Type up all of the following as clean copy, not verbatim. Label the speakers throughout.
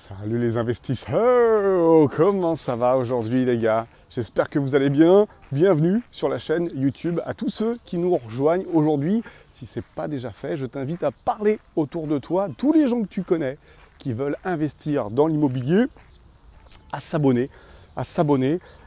Speaker 1: Salut les investisseurs, comment ça va aujourd'hui les gars? J'espère que vous allez bien. Bienvenue sur la chaîne YouTube. À tous ceux qui nous rejoignent aujourd'hui, si ce n'est pas déjà fait, je t'invite à parler autour de toi, tous les gens que tu connais qui veulent investir dans l'immobilier, à s'abonner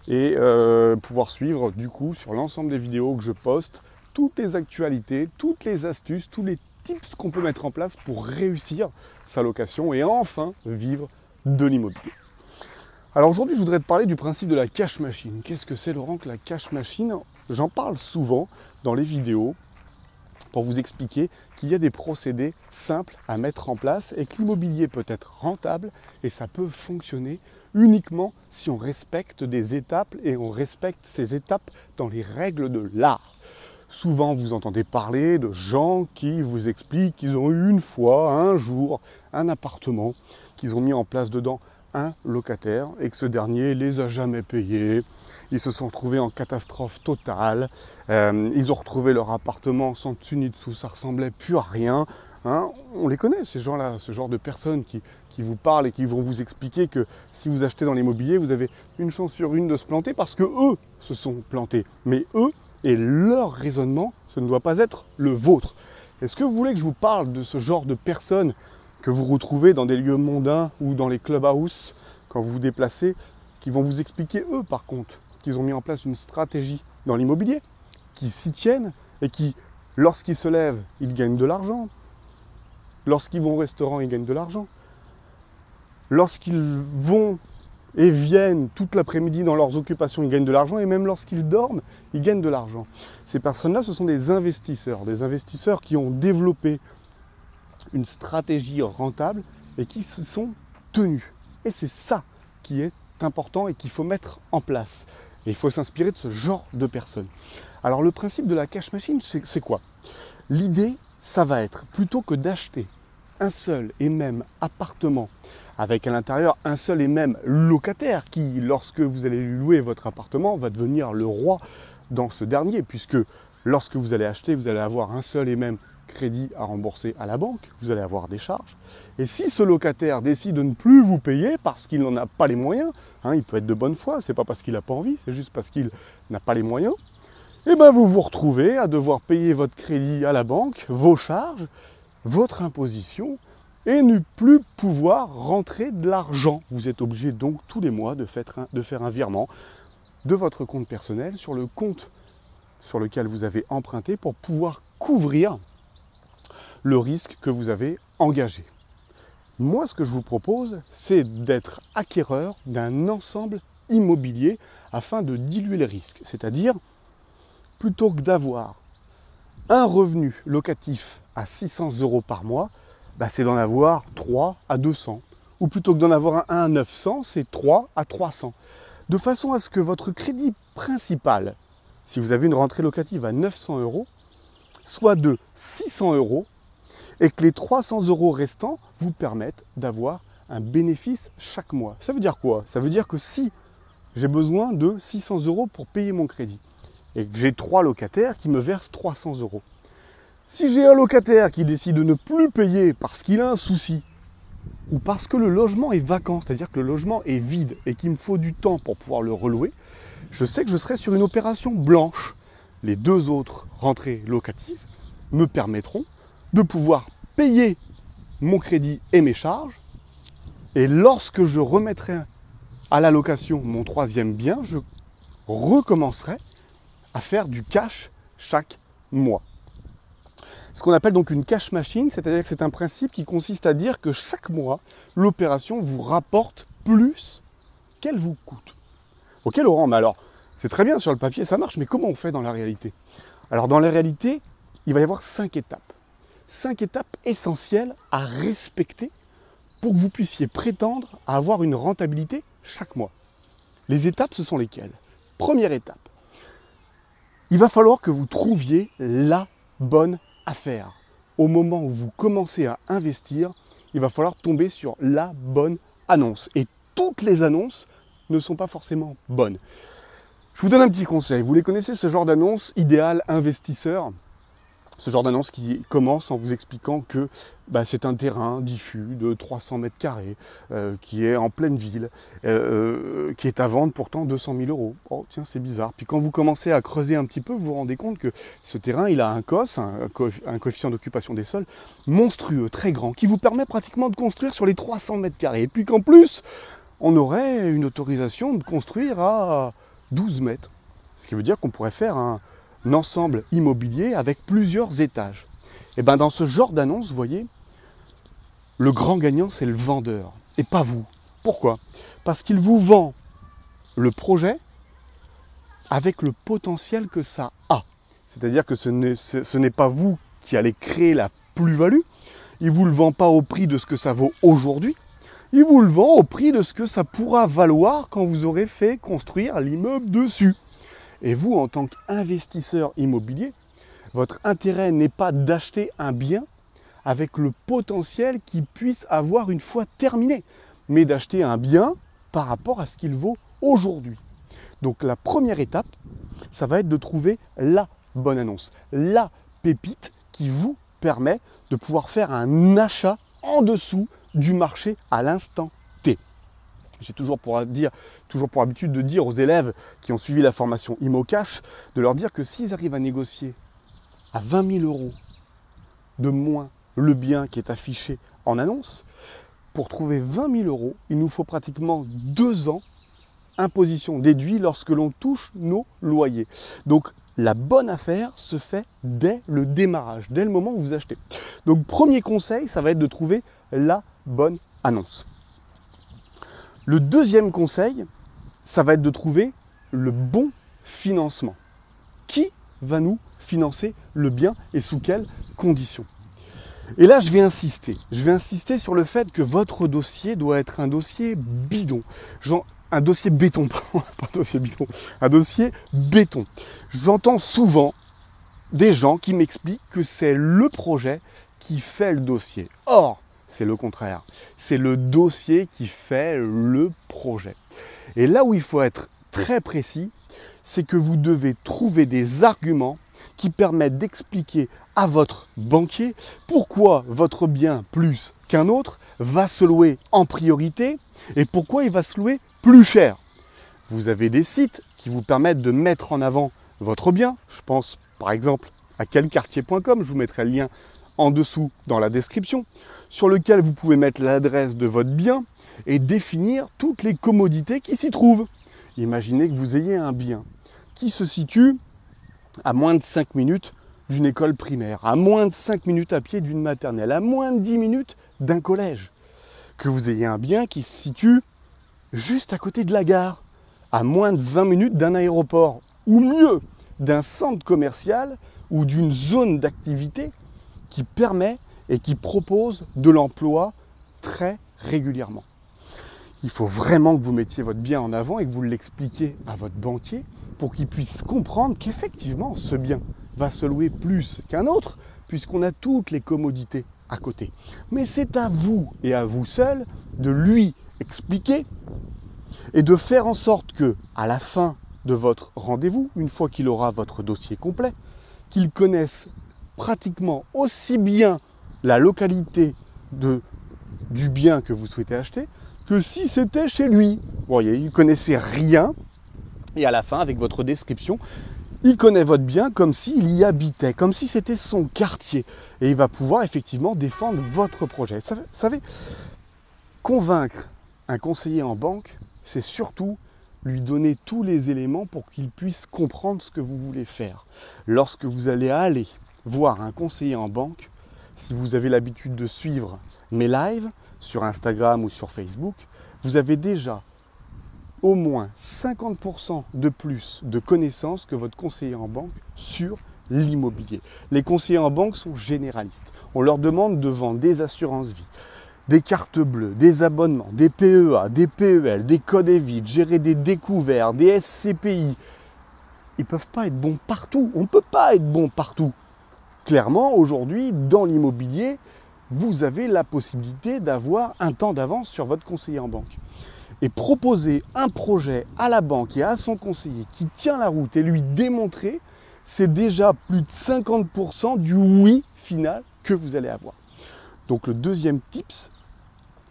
Speaker 1: et pouvoir suivre du coup sur l'ensemble des vidéos que je poste, toutes les actualités, toutes les astuces, tous les tips qu'on peut mettre en place pour réussir sa location et enfin vivre de l'immobilier. Alors aujourd'hui, je voudrais te parler du principe de la cash machine. Qu'est-ce que c'est, Laurent, que la cash machine? J'en parle souvent dans les vidéos pour vous expliquer qu'il y a des procédés simples à mettre en place et que l'immobilier peut être rentable et ça peut fonctionner uniquement si on respecte des étapes et on respecte ces étapes dans les règles de l'art. Souvent, vous entendez parler de gens qui vous expliquent qu'ils ont eu une fois, un jour, un appartement, qu'ils ont mis en place dedans un locataire et que ce dernier les a jamais payés. Ils se sont retrouvés en catastrophe totale. Ils ont retrouvé leur appartement sans dessus ni dessous, ça ressemblait plus à rien. Hein, on les connaît, ces gens-là, ce genre de personnes qui vous parlent et qui vont vous expliquer que si vous achetez dans l'immobilier, vous avez une chance sur une de se planter parce que eux se sont plantés. Mais eux, et leur raisonnement, ce ne doit pas être le vôtre. Est-ce que vous voulez que je vous parle de ce genre de personnes que vous retrouvez dans des lieux mondains ou dans les clubhouse quand vous vous déplacez, qui vont vous expliquer, eux, par contre, qu'ils ont mis en place une stratégie dans l'immobilier, qui s'y tiennent et qui, lorsqu'ils se lèvent, ils gagnent de l'argent. Lorsqu'ils vont au restaurant, ils gagnent de l'argent. Lorsqu'ils vont et viennent toute l'après-midi dans leurs occupations, ils gagnent de l'argent, et même lorsqu'ils dorment, ils gagnent de l'argent. Ces personnes-là, ce sont des investisseurs qui ont développé une stratégie rentable et qui se sont tenus. Et c'est ça qui est important et qu'il faut mettre en place. Et il faut s'inspirer de ce genre de personnes. Alors le principe de la cash machine, c'est quoi? L'idée, ça va être, plutôt que d'acheter un seul et même appartement avec à l'intérieur un seul et même locataire qui, lorsque vous allez lui louer votre appartement, va devenir le roi dans ce dernier, puisque lorsque vous allez acheter, vous allez avoir un seul et même crédit à rembourser à la banque, vous allez avoir des charges. Et si ce locataire décide de ne plus vous payer parce qu'il n'en a pas les moyens, il peut être de bonne foi, c'est pas parce qu'il n'a pas envie, c'est juste parce qu'il n'a pas les moyens, et bien vous vous retrouvez à devoir payer votre crédit à la banque, vos charges, votre imposition, et ne plus pouvoir rentrer de l'argent. Vous êtes obligé donc tous les mois de faire un virement de votre compte personnel sur le compte sur lequel vous avez emprunté pour pouvoir couvrir le risque que vous avez engagé. Moi, ce que je vous propose, c'est d'être acquéreur d'un ensemble immobilier afin de diluer les risques. C'est-à-dire, plutôt que d'avoir un revenu locatif à 600 € par mois, c'est d'en avoir 3 à 200. Ou plutôt que d'en avoir un à 900, c'est 3 à 300. De façon à ce que votre crédit principal, si vous avez une rentrée locative à 900 €, soit de 600 € et que les 300 € restants vous permettent d'avoir un bénéfice chaque mois. Ça veut dire quoi? Ça veut dire que si j'ai besoin de 600 € pour payer mon crédit et que j'ai 3 locataires qui me versent 300 €, si j'ai un locataire qui décide de ne plus payer parce qu'il a un souci ou parce que le logement est vacant, c'est-à-dire que le logement est vide et qu'il me faut du temps pour pouvoir le relouer, je sais que je serai sur une opération blanche. Les 2 autres rentrées locatives me permettront de pouvoir payer mon crédit et mes charges. Et lorsque je remettrai à la location mon 3e bien, je recommencerai à faire du cash chaque mois. Ce qu'on appelle donc une cash machine, c'est-à-dire que c'est un principe qui consiste à dire que chaque mois, l'opération vous rapporte plus qu'elle vous coûte. Ok Laurent, mais alors, c'est très bien sur le papier, ça marche, mais comment on fait dans la réalité? Alors dans la réalité, il va y avoir 5 étapes. 5 étapes essentielles à respecter pour que vous puissiez prétendre à avoir une rentabilité chaque mois. Les étapes, ce sont lesquelles? Première étape, il va falloir que vous trouviez la bonne affaire. Au moment où vous commencez à investir, il va falloir tomber sur la bonne annonce. Et toutes les annonces ne sont pas forcément bonnes. Je vous donne un petit conseil. Vous les connaissez, ce genre d'annonce idéal investisseur? Ce genre d'annonce qui commence en vous expliquant que c'est un terrain diffus de 300 mètres carrés, qui est en pleine ville, qui est à vendre pourtant 200 000 euros. Oh tiens, c'est bizarre. Puis quand vous commencez à creuser un petit peu, vous vous rendez compte que ce terrain, il a un COS, un coefficient d'occupation des sols, monstrueux, très grand, qui vous permet pratiquement de construire sur les 300 mètres carrés. Et puis qu'en plus, on aurait une autorisation de construire à 12 mètres. Ce qui veut dire qu'on pourrait faire un ensemble immobilier avec plusieurs étages. Et bien dans ce genre d'annonce, vous voyez, le grand gagnant, c'est le vendeur, et pas vous. Pourquoi ? Parce qu'il vous vend le projet avec le potentiel que ça a. C'est-à-dire que ce n'est pas vous qui allez créer la plus-value, il ne vous le vend pas au prix de ce que ça vaut aujourd'hui, il vous le vend au prix de ce que ça pourra valoir quand vous aurez fait construire l'immeuble dessus. Et vous, en tant qu'investisseur immobilier, votre intérêt n'est pas d'acheter un bien avec le potentiel qu'il puisse avoir une fois terminé, mais d'acheter un bien par rapport à ce qu'il vaut aujourd'hui. Donc la première étape, ça va être de trouver la bonne annonce, la pépite qui vous permet de pouvoir faire un achat en dessous du marché à l'instant T. J'ai toujours pour habitude de dire aux élèves qui ont suivi la formation ImoCash, de leur dire que s'ils arrivent à négocier à 20 000 euros de moins le bien qui est affiché en annonce, pour trouver 20 000 euros, il nous faut pratiquement 2 ans, imposition déduite, lorsque l'on touche nos loyers. Donc la bonne affaire se fait dès le démarrage, dès le moment où vous achetez. Donc premier conseil, ça va être de trouver la bonne annonce. Le deuxième conseil, ça va être de trouver le bon financement. Qui va nous financer le bien et sous quelles conditions ? Et là, je vais insister sur le fait que votre dossier doit être un dossier bidon. Un dossier béton, pardon, pas un dossier bidon, un dossier béton. J'entends souvent des gens qui m'expliquent que c'est le projet qui fait le dossier. Or, c'est le contraire. C'est le dossier qui fait le projet. Et là où il faut être très précis, c'est que vous devez trouver des arguments qui permettent d'expliquer à votre banquier pourquoi votre bien plus qu'un autre va se louer en priorité et pourquoi il va se louer plus cher. Vous avez des sites qui vous permettent de mettre en avant votre bien. Je pense par exemple à quelquartier.com, je vous mettrai le lien en dessous dans la description, sur lequel vous pouvez mettre l'adresse de votre bien et définir toutes les commodités qui s'y trouvent. Imaginez que vous ayez un bien qui se situe à moins de 5 minutes d'une école primaire, à moins de 5 minutes à pied d'une maternelle, à moins de 10 minutes d'un collège. Que vous ayez un bien qui se situe juste à côté de la gare, à moins de 20 minutes d'un aéroport, ou mieux, d'un centre commercial ou d'une zone d'activité qui permet et qui propose de l'emploi très régulièrement. Il faut vraiment que vous mettiez votre bien en avant et que vous l'expliquiez à votre banquier pour qu'il puisse comprendre qu'effectivement ce bien va se louer plus qu'un autre puisqu'on a toutes les commodités à côté. Mais c'est à vous et à vous seul de lui expliquer et de faire en sorte que, à la fin de votre rendez-vous, une fois qu'il aura votre dossier complet, qu'il connaisse pratiquement aussi bien la localité du bien que vous souhaitez acheter que si c'était chez lui. Vous voyez, il ne connaissait rien et à la fin, avec votre description, il connaît votre bien comme s'il y habitait, comme si c'était son quartier. Et il va pouvoir effectivement défendre votre projet. Vous savez, convaincre un conseiller en banque, c'est surtout lui donner tous les éléments pour qu'il puisse comprendre ce que vous voulez faire. Lorsque vous allez aller voir un conseiller en banque, si vous avez l'habitude de suivre mes lives sur Instagram ou sur Facebook, vous avez déjà au moins 50% de plus de connaissances que votre conseiller en banque sur l'immobilier. Les conseillers en banque sont généralistes. On leur demande de vendre des assurances vie, des cartes bleues, des abonnements, des PEA, des PEL, des codes évites, gérer des découverts, des SCPI. Ils ne peuvent pas être bons partout. On ne peut pas être bon partout. Clairement, aujourd'hui, dans l'immobilier, vous avez la possibilité d'avoir un temps d'avance sur votre conseiller en banque. Et proposer un projet à la banque et à son conseiller qui tient la route et lui démontrer, c'est déjà plus de 50% du oui final que vous allez avoir. Donc le deuxième tips,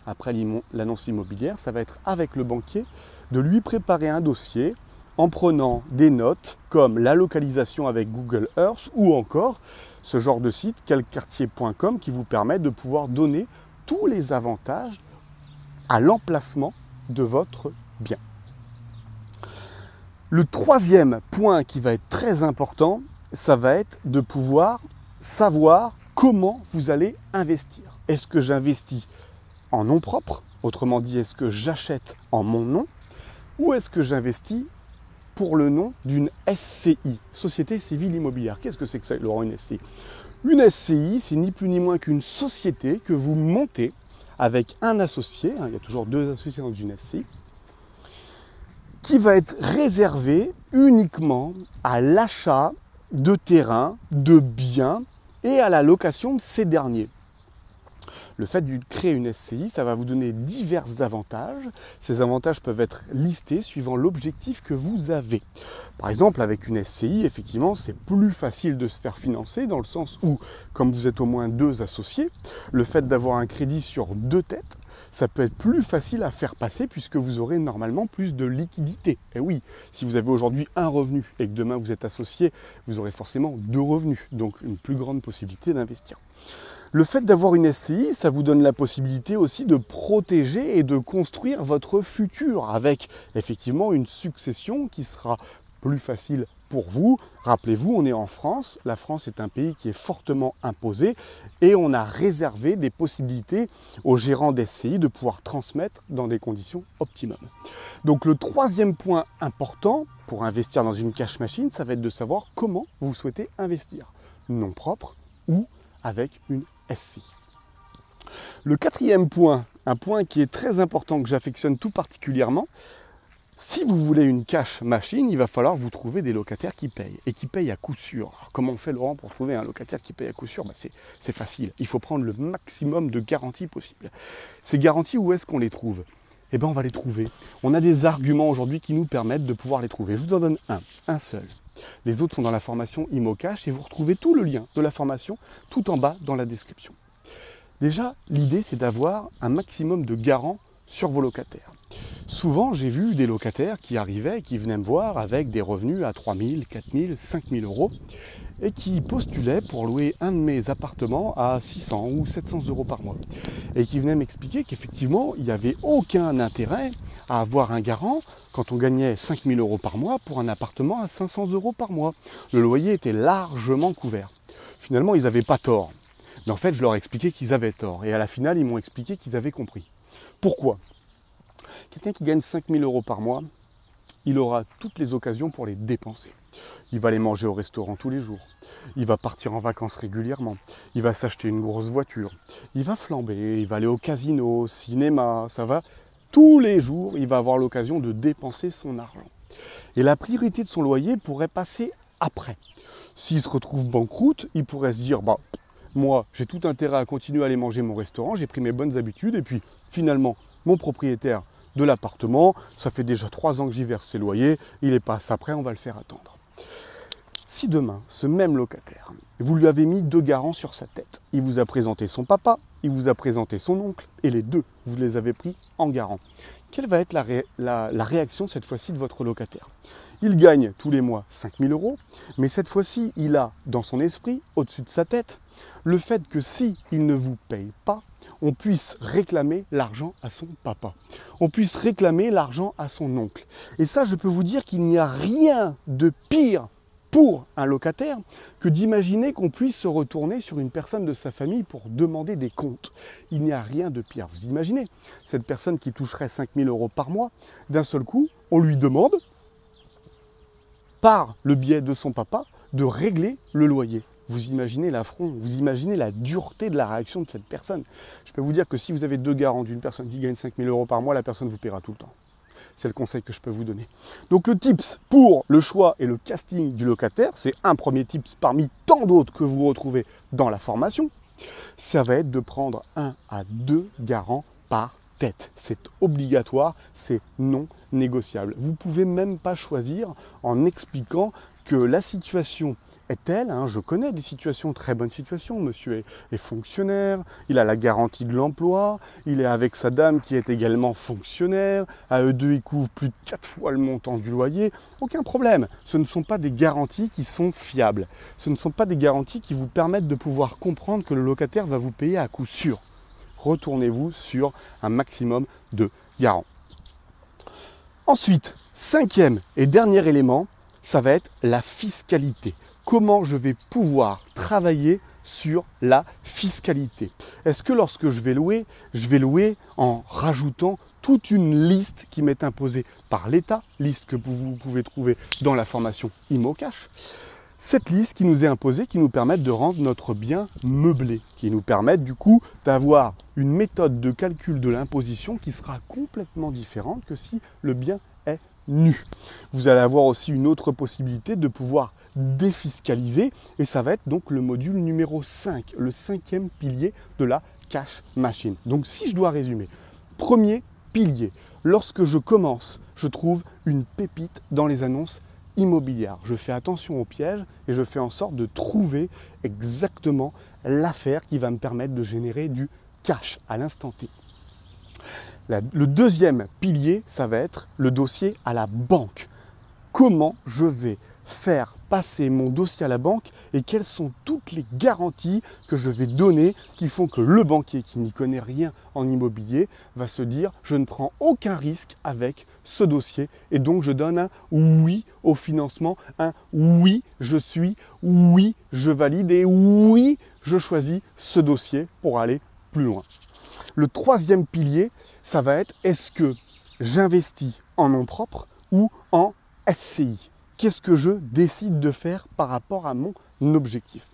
Speaker 1: après l'annonce immobilière, ça va être avec le banquier de lui préparer un dossier en prenant des notes comme la localisation avec Google Earth ou encore ce genre de site quelquartier.com qui vous permet de pouvoir donner tous les avantages à l'emplacement de votre bien. Le troisième point qui va être très important, ça va être de pouvoir savoir comment vous allez investir. Est-ce que j'investis en nom propre, autrement dit, est-ce que j'achète en mon nom, ou est-ce que j'investis pour le nom d'une SCI, Société Civile Immobilière. Qu'est-ce que c'est que ça, Laurent, une SCI? Une SCI, c'est ni plus ni moins qu'une société que vous montez avec un associé, il y a toujours 2 associés dans une SCI, qui va être réservée uniquement à l'achat de terrains, de biens et à la location de ces derniers. Le fait de créer une SCI, ça va vous donner divers avantages. Ces avantages peuvent être listés suivant l'objectif que vous avez. Par exemple, avec une SCI, effectivement, c'est plus facile de se faire financer dans le sens où, comme vous êtes au moins 2 associés, le fait d'avoir un crédit sur 2 têtes, ça peut être plus facile à faire passer puisque vous aurez normalement plus de liquidité. Et oui, si vous avez aujourd'hui un revenu et que demain vous êtes associé, vous aurez forcément 2 revenus, donc une plus grande possibilité d'investir. Le fait d'avoir une SCI, ça vous donne la possibilité aussi de protéger et de construire votre futur avec effectivement une succession qui sera plus facile pour vous. Rappelez-vous, on est en France. La France est un pays qui est fortement imposé et on a réservé des possibilités aux gérants d'SCI de pouvoir transmettre dans des conditions optimum. Donc le troisième point important pour investir dans une cash machine, ça va être de savoir comment vous souhaitez investir. Nom propre ou avec une SCI. Le quatrième point, un point qui est très important que j'affectionne tout particulièrement, si vous voulez une cash machine, il va falloir vous trouver des locataires qui payent et qui payent à coup sûr. Alors, comment on fait, Laurent, pour trouver un locataire qui paye à coup sûr? C'est facile, il faut prendre le maximum de garanties possibles. Ces garanties, où est-ce qu'on les trouve? Eh bien, on va les trouver. On a des arguments aujourd'hui qui nous permettent de pouvoir les trouver. Je vous en donne un seul. Les autres sont dans la formation ImoCash et vous retrouvez tout le lien de la formation tout en bas dans la description. Déjà, l'idée, c'est d'avoir un maximum de garants sur vos locataires. Souvent, j'ai vu des locataires qui arrivaient, qui venaient me voir avec des revenus à 3 000, 4 000, 5 000 euros et qui postulaient pour louer un de mes appartements à 600 ou 700 euros par mois. Et qui venaient m'expliquer qu'effectivement, il n'y avait aucun intérêt à avoir un garant quand on gagnait 5 000 euros par mois pour un appartement à 500 euros par mois. Le loyer était largement couvert. Finalement, ils n'avaient pas tort. Mais en fait, je leur ai expliqué qu'ils avaient tort. Et à la finale, ils m'ont expliqué qu'ils avaient compris. Pourquoi ? Quelqu'un qui gagne 5 000 euros par mois, il aura toutes les occasions pour les dépenser. Il va aller manger au restaurant tous les jours. Il va partir en vacances régulièrement. Il va s'acheter une grosse voiture. Il va flamber, il va aller au casino, au cinéma, ça va. Tous les jours, il va avoir l'occasion de dépenser son argent. Et la priorité de son loyer pourrait passer après. S'il se retrouve banqueroute, il pourrait se dire, moi, j'ai tout intérêt à continuer à aller manger mon restaurant, j'ai pris mes bonnes habitudes, et puis finalement, mon propriétaire de l'appartement, ça fait déjà 3 ans que j'y verse ses loyers, il est pas après, on va le faire attendre. Si demain, ce même locataire, vous lui avez mis 2 garants sur sa tête, il vous a présenté son papa, il vous a présenté son oncle, et les 2, vous les avez pris en garant. Quelle va être la réaction cette fois-ci de votre locataire? Il gagne tous les mois 5 000 euros, mais cette fois-ci, il a dans son esprit, au-dessus de sa tête, le fait que si il ne vous paye pas, on puisse réclamer l'argent à son papa. On puisse réclamer l'argent à son oncle. Et ça, je peux vous dire qu'il n'y a rien de pire pour un locataire que d'imaginer qu'on puisse se retourner sur une personne de sa famille pour demander des comptes. Il n'y a rien de pire. Vous imaginez, cette personne qui toucherait 5 000 euros par mois, d'un seul coup, on lui demande, par le biais de son papa, de régler le loyer. Vous imaginez l'affront, vous imaginez la dureté de la réaction de cette personne. Je peux vous dire que si vous avez 2 garants d'une personne qui gagne 5 000 euros par mois, la personne vous paiera tout le temps. C'est le conseil que je peux vous donner. Donc le tips pour le choix et le casting du locataire, c'est un premier tips parmi tant d'autres que vous retrouvez dans la formation. Ça va être de prendre 1 à 2 garants par tête. C'est obligatoire, c'est non négociable. Vous ne pouvez même pas choisir en expliquant que la situation est telle, je connais des situations, très bonnes situations, monsieur est fonctionnaire, il a la garantie de l'emploi, il est avec sa dame qui est également fonctionnaire, à eux deux ils couvrent plus de 4 fois le montant du loyer, aucun problème. Ce ne sont pas des garanties qui sont fiables, ce ne sont pas des garanties qui vous permettent de pouvoir comprendre que le locataire va vous payer à coup sûr. Retournez-vous sur un maximum de garants. Ensuite, cinquième et dernier élément, ça va être la fiscalité. Comment je vais pouvoir travailler sur la fiscalité? Est-ce que lorsque je vais louer en rajoutant toute une liste qui m'est imposée par l'État, liste que vous pouvez trouver dans la formation ImoCash? Cette liste qui nous est imposée, qui nous permet de rendre notre bien meublé, qui nous permet du coup d'avoir une méthode de calcul de l'imposition qui sera complètement différente que si le bien est nu. Vous allez avoir aussi une autre possibilité de pouvoir défiscaliser et ça va être donc le module numéro 5, le 5e pilier de la cash machine. Donc si je dois résumer, premier pilier, lorsque je commence, je trouve une pépite dans les annonces immobilière. Je fais attention aux pièges et je fais en sorte de trouver exactement l'affaire qui va me permettre de générer du cash à l'instant T. Le deuxième pilier, ça va être le dossier à la banque. Comment je vais faire passer mon dossier à la banque et quelles sont toutes les garanties que je vais donner qui font que le banquier qui n'y connaît rien en immobilier va se dire je ne prends aucun risque avec ce dossier et donc je donne un oui au financement, un oui je suis, oui je valide et oui je choisis ce dossier pour aller plus loin. Le troisième pilier, ça va être est-ce que j'investis en nom propre ou en SCI? Qu'est-ce que je décide de faire par rapport à mon objectif?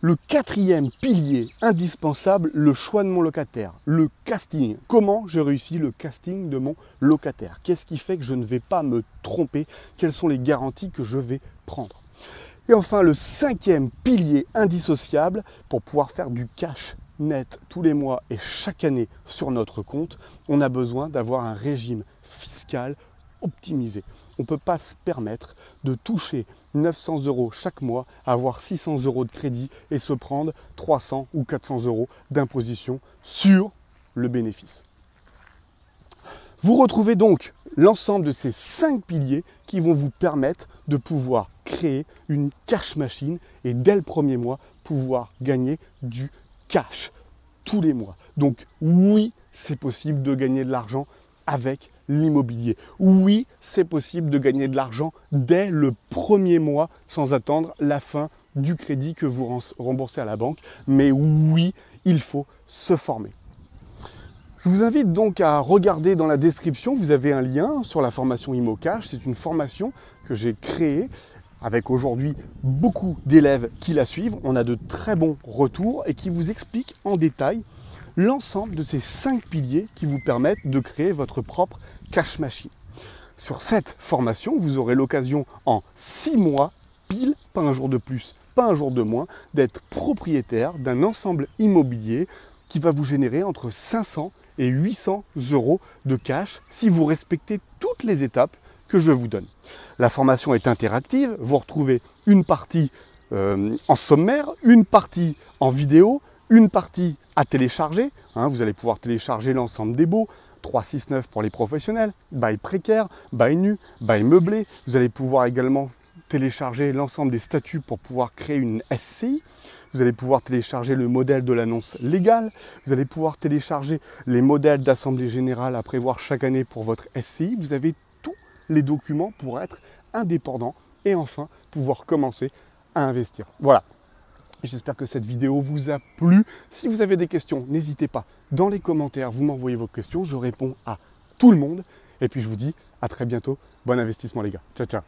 Speaker 1: Le quatrième pilier indispensable, le choix de mon locataire, le casting. Comment je réussis le casting de mon locataire? Qu'est-ce qui fait que je ne vais pas me tromper? Quelles sont les garanties que je vais prendre? Et enfin, le cinquième pilier indissociable pour pouvoir faire du cash net tous les mois et chaque année sur notre compte, on a besoin d'avoir un régime fiscal optimisé. On ne peut pas se permettre de toucher 900 € chaque mois, avoir 600 € de crédit et se prendre 300 ou 400 € d'imposition sur le bénéfice. Vous retrouvez donc l'ensemble de ces 5 piliers qui vont vous permettre de pouvoir créer une cash machine et dès le premier mois, pouvoir gagner du cash tous les mois. Donc oui, c'est possible de gagner de l'argent avec l'immobilier. Oui, c'est possible de gagner de l'argent dès le premier mois sans attendre la fin du crédit que vous remboursez à la banque. Mais oui, il faut se former. Je vous invite donc à regarder dans la description, vous avez un lien sur la formation ImoCash. C'est une formation que j'ai créée avec aujourd'hui beaucoup d'élèves qui la suivent. On a de très bons retours et qui vous explique en détail l'ensemble de ces 5 piliers qui vous permettent de créer votre propre cash machine. Sur cette formation, vous aurez l'occasion en 6 mois, pile, pas un jour de plus, pas un jour de moins, d'être propriétaire d'un ensemble immobilier qui va vous générer entre 500 et 800 € de cash si vous respectez toutes les étapes que je vous donne. La formation est interactive, vous retrouvez une partie en sommaire, une partie en vidéo, une partie à télécharger. Vous allez pouvoir télécharger l'ensemble des baux, 369 pour les professionnels, bail précaire, bail nu, bail meublé. Vous allez pouvoir également télécharger l'ensemble des statuts pour pouvoir créer une SCI. Vous allez pouvoir télécharger le modèle de l'annonce légale. Vous allez pouvoir télécharger les modèles d'assemblée générale à prévoir chaque année pour votre SCI. Vous avez tous les documents pour être indépendant et enfin pouvoir commencer à investir. Voilà. J'espère que cette vidéo vous a plu. Si vous avez des questions, n'hésitez pas. Dans les commentaires, vous m'envoyez vos questions. Je réponds à tout le monde. Et puis je vous dis à très bientôt. Bon investissement les gars. Ciao, ciao.